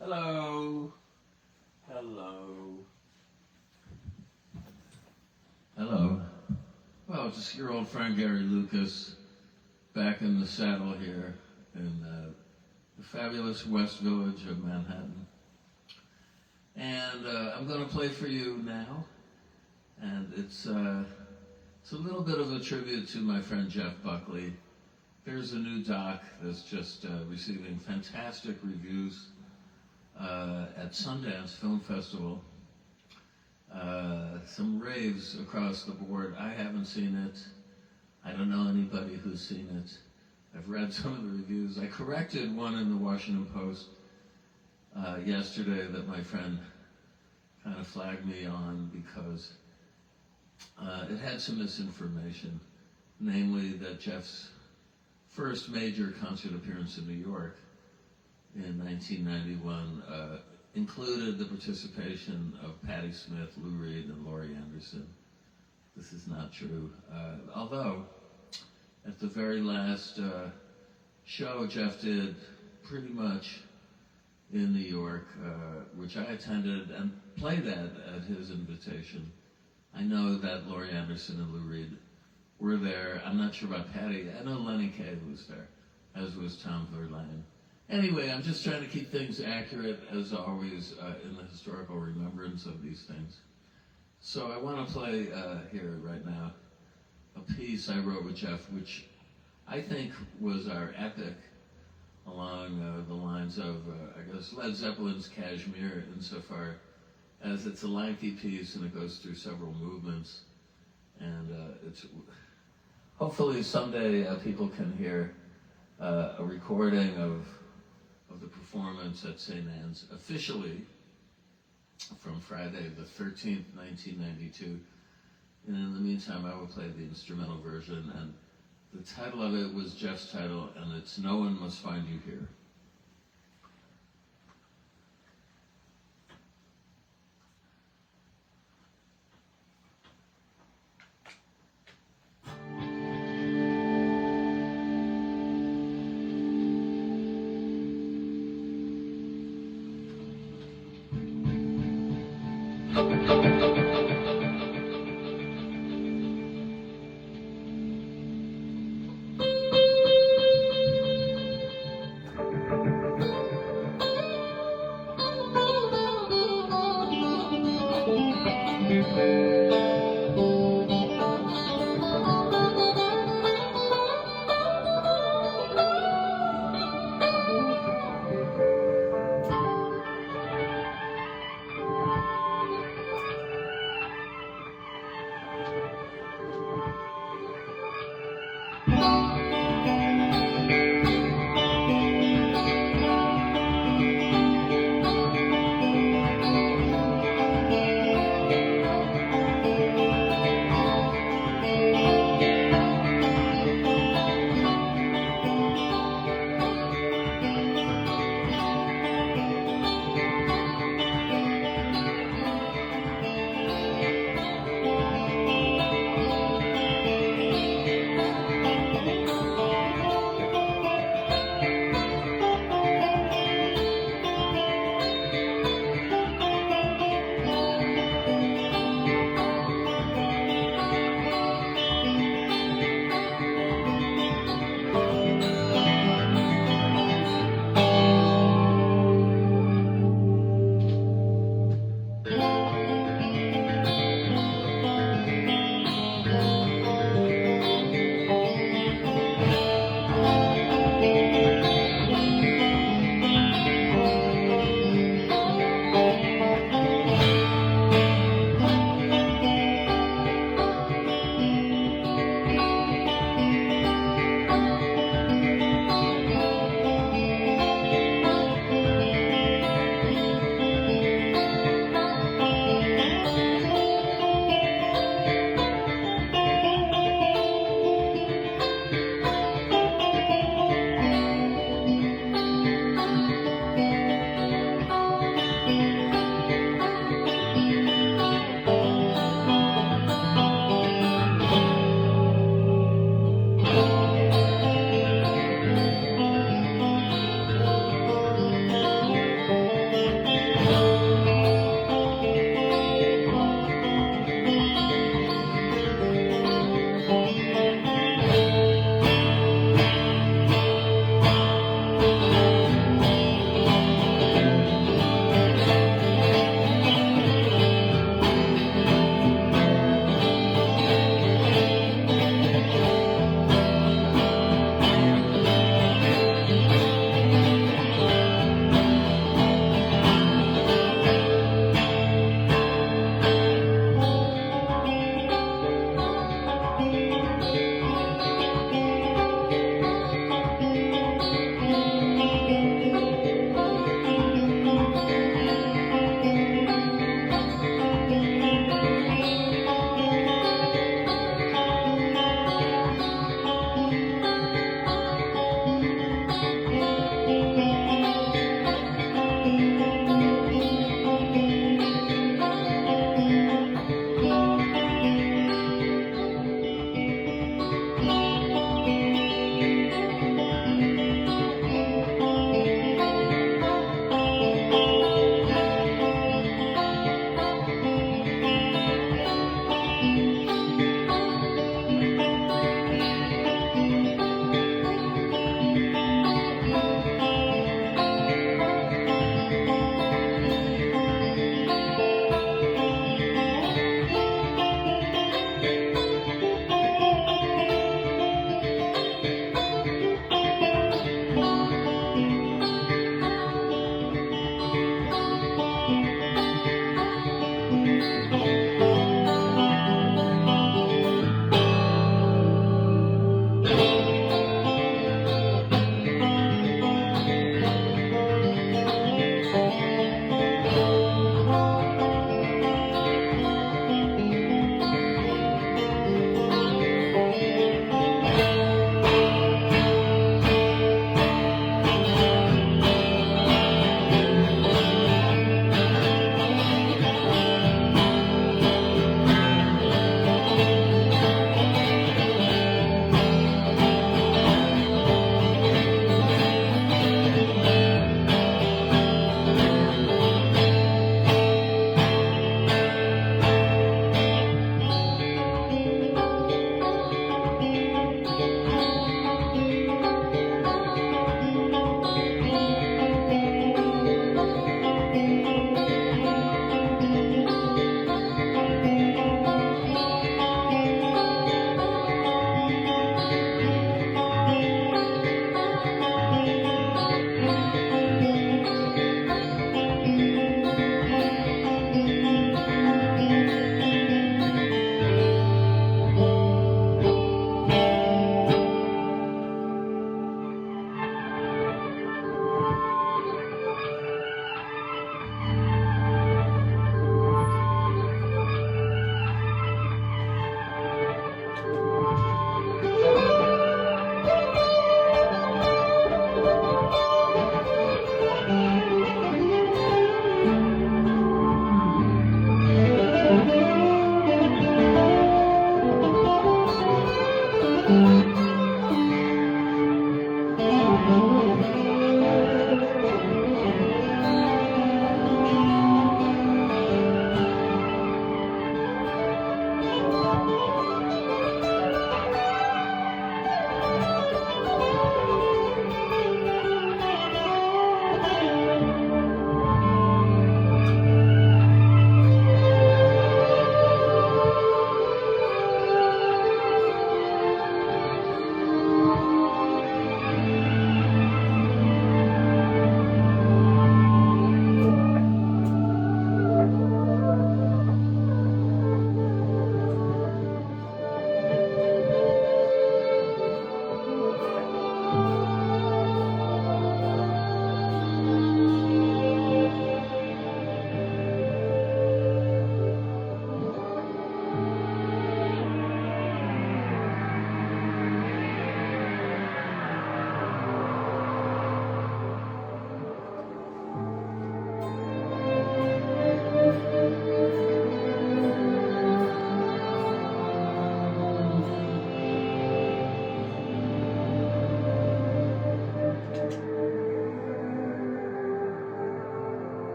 Hello. Hello. Hello. Well, it's your old friend Gary Lucas back in the saddle here in the fabulous West Village of Manhattan. And I'm going to play for you now. And it's a little bit of a tribute to my friend Jeff Buckley. There's a new doc that's just receiving fantastic reviews at Sundance Film Festival. Some raves across the board. I haven't seen it. I don't know anybody who's seen it. I've read some of the reviews. I corrected one in the Washington Post yesterday that my friend kind of flagged me on because it had some misinformation, namely that Jeff's first major concert appearance in New York in 1991 included the participation of Patti Smith, Lou Reed, and Laurie Anderson. This is not true. Although, at the very last show Jeff did pretty much in New York, which I attended and played at his invitation. I know that Laurie Anderson and Lou Reed were there. I'm not sure about Patti. I know Lenny Kaye was there, as was Tom Verlaine. Anyway, I'm just trying to keep things accurate, as always, in the historical remembrance of these things. So I want to play here right now a piece I wrote with Jeff, which I think was our epic along the lines of, I guess, Led Zeppelin's Kashmir, insofar as it's a lengthy piece and it goes through several movements. And it's hopefully someday people can hear a recording of the performance at St. Anne's officially from Friday the 13th, 1992. And in the meantime, I will play the instrumental version. And the title of it was Jeff's title, and it's No One Must Find You Here.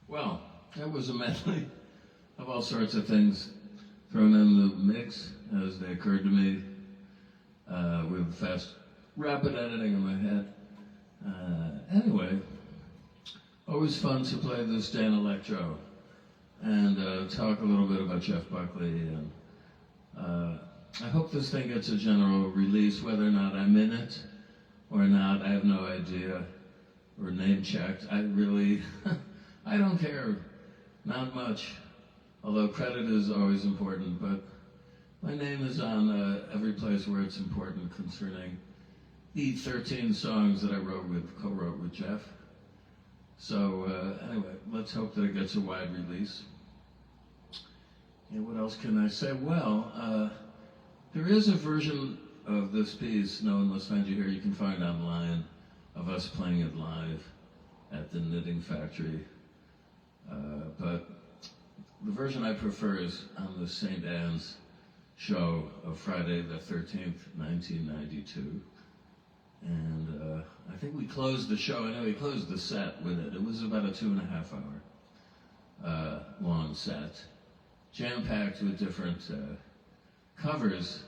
Well, that was a medley of all sorts of things thrown in the mix as they occurred to me with fast, rapid editing in my head. Anyway, always fun to play this Danelectro and talk a little bit about Jeff Buckley. And I hope this thing gets a general release, whether or not I'm in it or not, I have no idea, or name checked. I really, I don't care, not much, although credit is always important, but my name is on every place where it's important concerning the 13 songs that I co-wrote with Jeff. So anyway, let's hope that it gets a wide release. And what else can I say? Well, there is a version of this piece, No One Must Find You Here, you can find online, of us playing it live at the Knitting Factory. But the version I prefer is on the St. Anne's show of Friday the 13th, 1992. And I think we closed the show, I know we closed the set with it. It was about a 2.5 hour long set, jam-packed with different covers,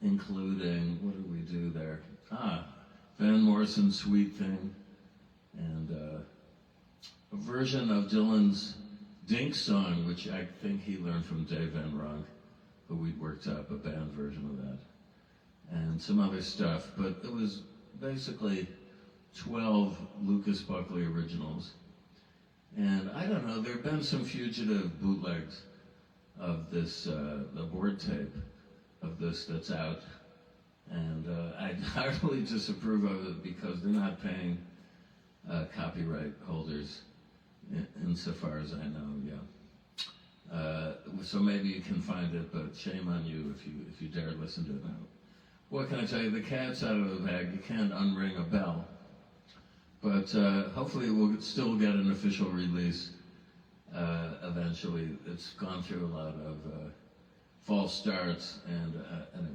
including, what did we do there? Van Morrison's Sweet Thing, and a version of Dylan's Dink song, which I think he learned from Dave Van Ronk, but we'd worked up a band version of that, and some other stuff. But it was basically 12 Lucas Buckley originals. And I don't know, there have been some fugitive bootlegs of this, the board tape of this that's out. And I heartily disapprove of it because they're not paying copyright holders insofar as I know, yeah. So maybe you can find it, but shame on you if you dare listen to it now. What can I tell you? The cat's out of the bag. You can't unring a bell. But hopefully we'll still get an official release eventually. It's gone through a lot of false starts, and anyway,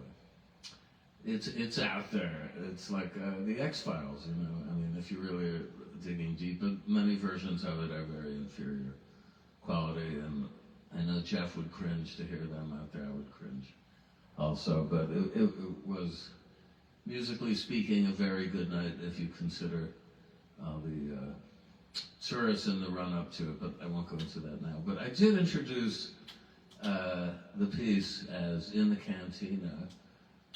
it's out there. It's like the X-Files, you know. I mean, if you really are digging deep, but many versions of it are very inferior quality, and I know Jeff would cringe to hear them out there. I would cringe also, but it was, musically speaking, a very good night if you consider the tourists in the run-up to it, but I won't go into that now. But I did introduce the piece as In the Cantina.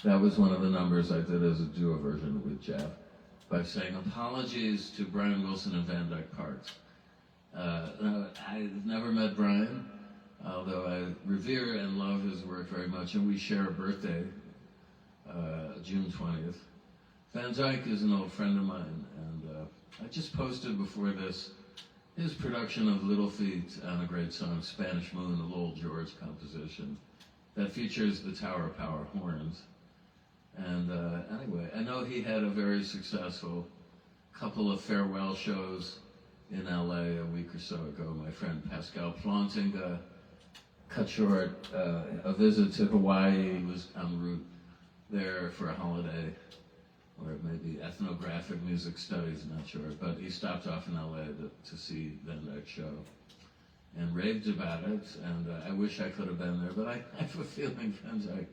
That was one of the numbers I did as a duo version with Jeff. by saying apologies to Brian Wilson and Van Dyke Parks. I've never met Brian, although I revere and love his work very much, and we share a birthday, June 20th. Van Dyke is an old friend of mine, and I just posted before this his production of Little Feat on a great song, Spanish Moon, a Lowell George composition that features the Tower of Power horns. And anyway, I know he had a very successful couple of farewell shows in LA a week or so ago. My friend Pascal Plantinga cut short a visit to Hawaii. He was en route there for a holiday, or maybe ethnographic music studies, not sure. But he stopped off in LA to see Van Dyke's show and raved about it. And I wish I could have been there, but I have a feeling Van Dyke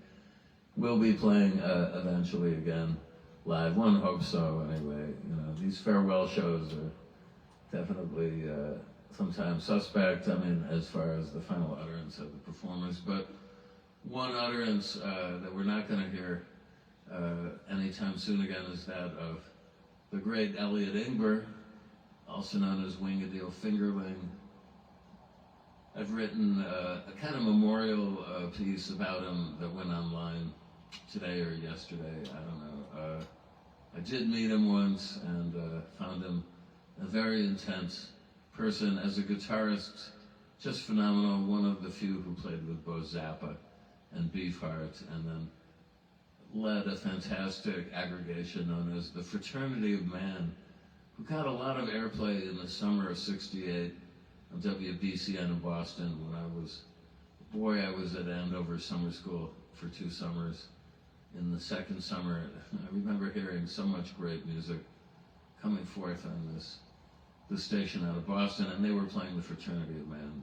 will be playing eventually again live. One hopes so, anyway. You know, these farewell shows are definitely sometimes suspect. I mean, as far as the final utterance of the performers, but one utterance that we're not going to hear anytime soon again is that of the great Elliot Ingber, also known as Wingadeel Fingerling. I've written a kind of memorial piece about him that went online today or yesterday, I don't know. I did meet him once and found him a very intense person. As a guitarist, just phenomenal. One of the few who played with Bo Zappa and Beefheart, and then led a fantastic aggregation known as the Fraternity of Man, who got a lot of airplay in the summer of '68 on WBCN in Boston. When I was a boy, I was at Andover Summer School for 2 summers. In the second summer, I remember hearing so much great music coming forth on this station out of Boston, and they were playing the Fraternity of Man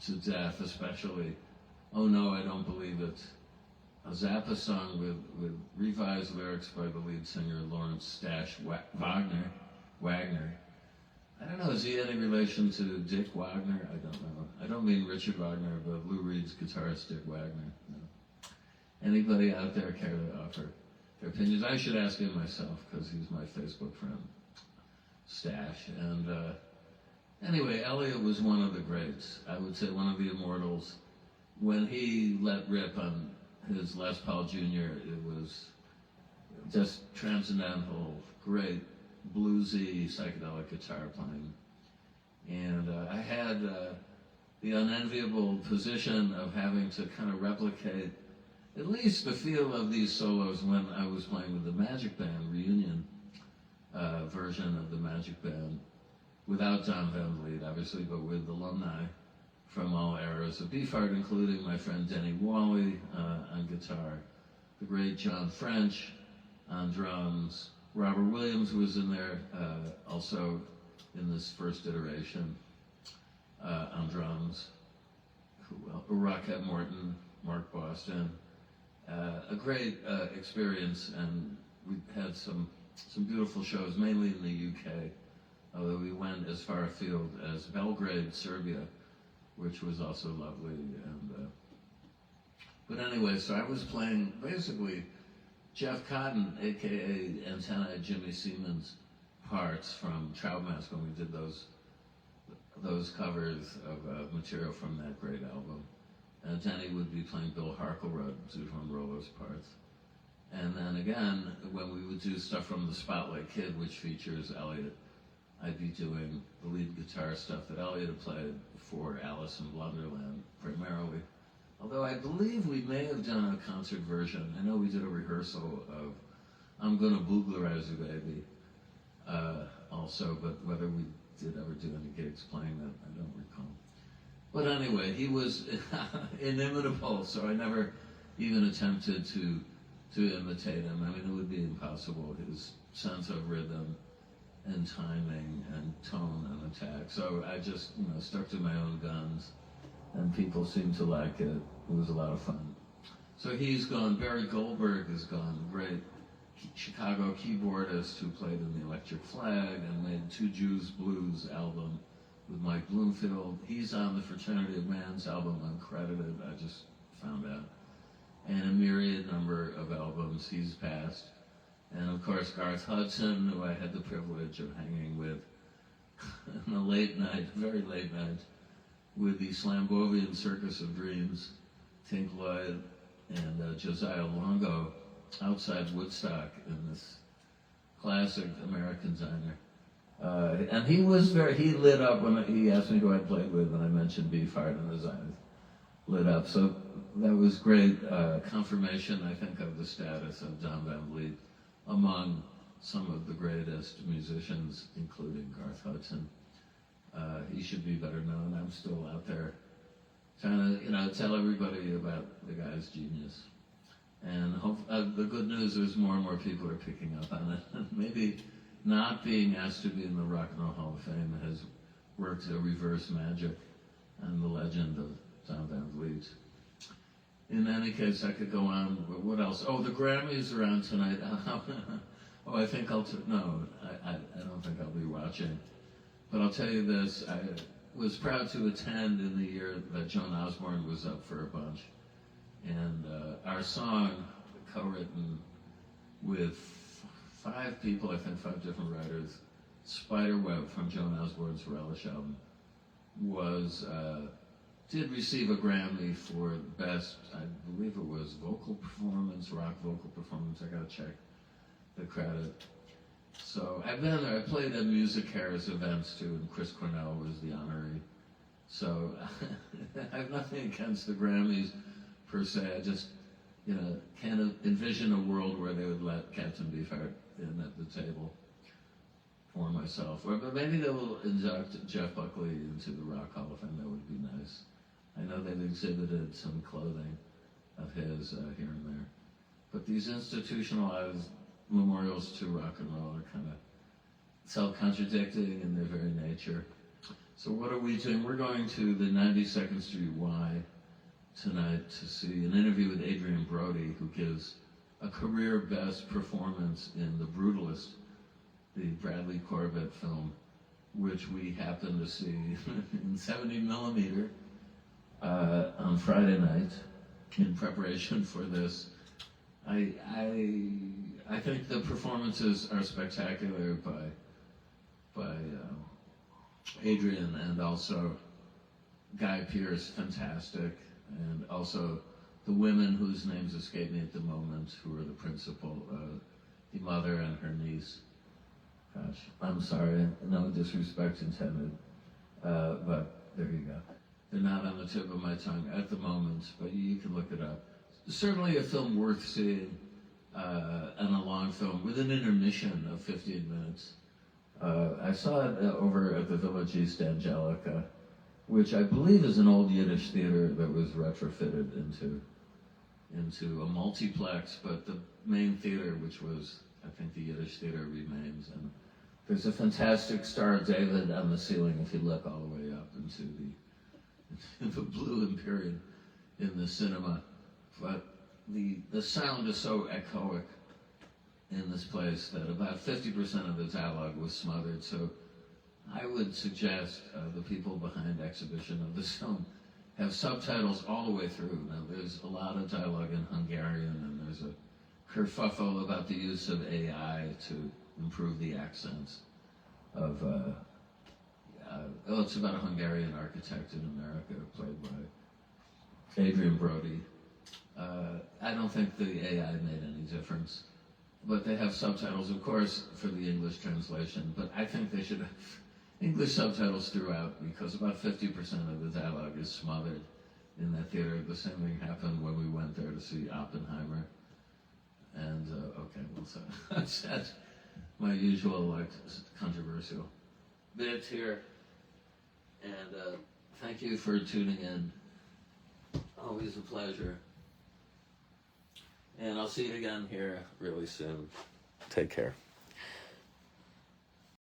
to death, especially Oh No, I Don't Believe It, a Zappa song with revised lyrics by the lead singer Lawrence Stash Wagner. I don't know, is he any relation to Dick Wagner? I don't know. I don't mean Richard Wagner, but Lou Reed's guitarist Dick Wagner. No. Anybody out there care to offer their opinions? I should ask him myself, because he's my Facebook friend, Stash. And anyway, Elliot was one of the greats. I would say one of the immortals. When he let rip on his Les Paul Jr., it was just transcendental, great bluesy psychedelic guitar playing. And I had the unenviable position of having to kind of replicate at least the feel of these solos when I was playing with the Magic Band reunion version of the Magic Band, without Don Van Vliet, obviously, but with alumni from all eras of Beefheart, including my friend Denny Wally on guitar, the great John French on drums. Robert Williams was in there also in this first iteration on drums. Rocket Morton, Mark Boston. A great experience, and we had some beautiful shows, mainly in the UK, although we went as far afield as Belgrade, Serbia, which was also lovely. And but anyway, so I was playing basically Jeff Cotton, aka Antenna Jimmy Siemens, parts from Child Mask when we did those covers of material from that great album. Denny would be playing Bill Harkleroad, Zootron Rollo's parts. And then again, when we would do stuff from the Spotlight Kid, which features Elliot, I'd be doing the lead guitar stuff that Elliot had played for Alice in Blunderland, primarily. Although I believe we may have done a concert version. I know we did a rehearsal of I'm Gonna Booglerize You Baby also, but whether we did ever do any gigs playing that, I don't recall. But anyway, he was inimitable, so I never even attempted to imitate him. I mean, it would be impossible. His sense of rhythm and timing and tone and attack. So I just, stuck to my own guns, and people seemed to like it. It was a lot of fun. So he's gone. Barry Goldberg is gone. Great Chicago keyboardist who played in the Electric Flag and made 2 Jews Blues album with Mike Bloomfield. He's on the Fraternity of Man's album, uncredited, I just found out. And a myriad number of albums. He's passed. And of course, Garth Hudson, who I had the privilege of hanging with on a late night, very late night, with the Slambovian Circus of Dreams, Tink Lloyd, and Josiah Longo outside Woodstock in this classic American diner. And he lit up when he asked me who I played with, and I mentioned Beefheart, and his eyes lit up. So that was great confirmation, I think, of the status of John Van Vliet among some of the greatest musicians, including Garth Hudson. He should be better known. I'm still out there trying to, tell everybody about the guy's genius. And the good news is more and more people are picking up on it. Maybe not being asked to be in the Rock and Roll Hall of Fame has worked a reverse magic on the legend of John Van Vliet. In any case, I could go on. What else? Oh, the Grammys are on tonight. I think I don't think I'll be watching. But I'll tell you this, I was proud to attend in the year that Joan Osborne was up for a bunch. And our song, co-written with 5 people, I think 5 different writers, Spiderweb from Joan Osborne's Relish album, did receive a Grammy for best, I believe it was vocal performance, rock vocal performance. I gotta check the credit. So I've been there. I played at Music Cares events too, and Chris Cornell was the honoree. So I have nothing against the Grammys per se. I just, can't envision a world where they would let Captain Beefheart in at the table for myself. But maybe they will induct Jeff Buckley into the Rock Hall of Fame. That would be nice. I know they've exhibited some clothing of his here and there. But these institutionalized memorials to rock and roll are kind of self-contradicting in their very nature. So what are we doing? We're going to the 92nd Street Y tonight to see an interview with Adrien Brody, who gives a career best performance in The Brutalist, the Bradley Corbett film, which we happened to see in 70 millimeter on Friday night in preparation for this. I think the performances are spectacular by Adrien, and also Guy Pearce, fantastic, and also the women whose names escape me at the moment, who are the principal, the mother and her niece. Gosh, I'm sorry, no disrespect intended, but there you go. They're not on the tip of my tongue at the moment, but you can look it up. Certainly a film worth seeing, and a long film with an intermission of 15 minutes. I saw it over at the Village East Angelica, which I believe is an old Yiddish theater that was retrofitted into a multiplex, but the main theater, which was, I think, the Yiddish theater, remains. And there's a fantastic Star of David on the ceiling if you look all the way up into the blue Imperial in the cinema. But the sound is so echoic in this place that about 50% of the dialogue was smothered. So I would suggest the people behind exhibition of this film have subtitles all the way through. Now, there's a lot of dialogue in Hungarian, and there's a kerfuffle about the use of AI to improve the accents of, it's about a Hungarian architect in America, played by Adrien Brody. I don't think the AI made any difference, but they have subtitles, of course, for the English translation, but I think they should have English subtitles throughout, because about 50% of the dialogue is smothered in that theater. The same thing happened when we went there to see Oppenheimer. And, okay, well, so that's my usual, controversial bit here. And thank you for tuning in. Always a pleasure. And I'll see you again here really soon. Take care.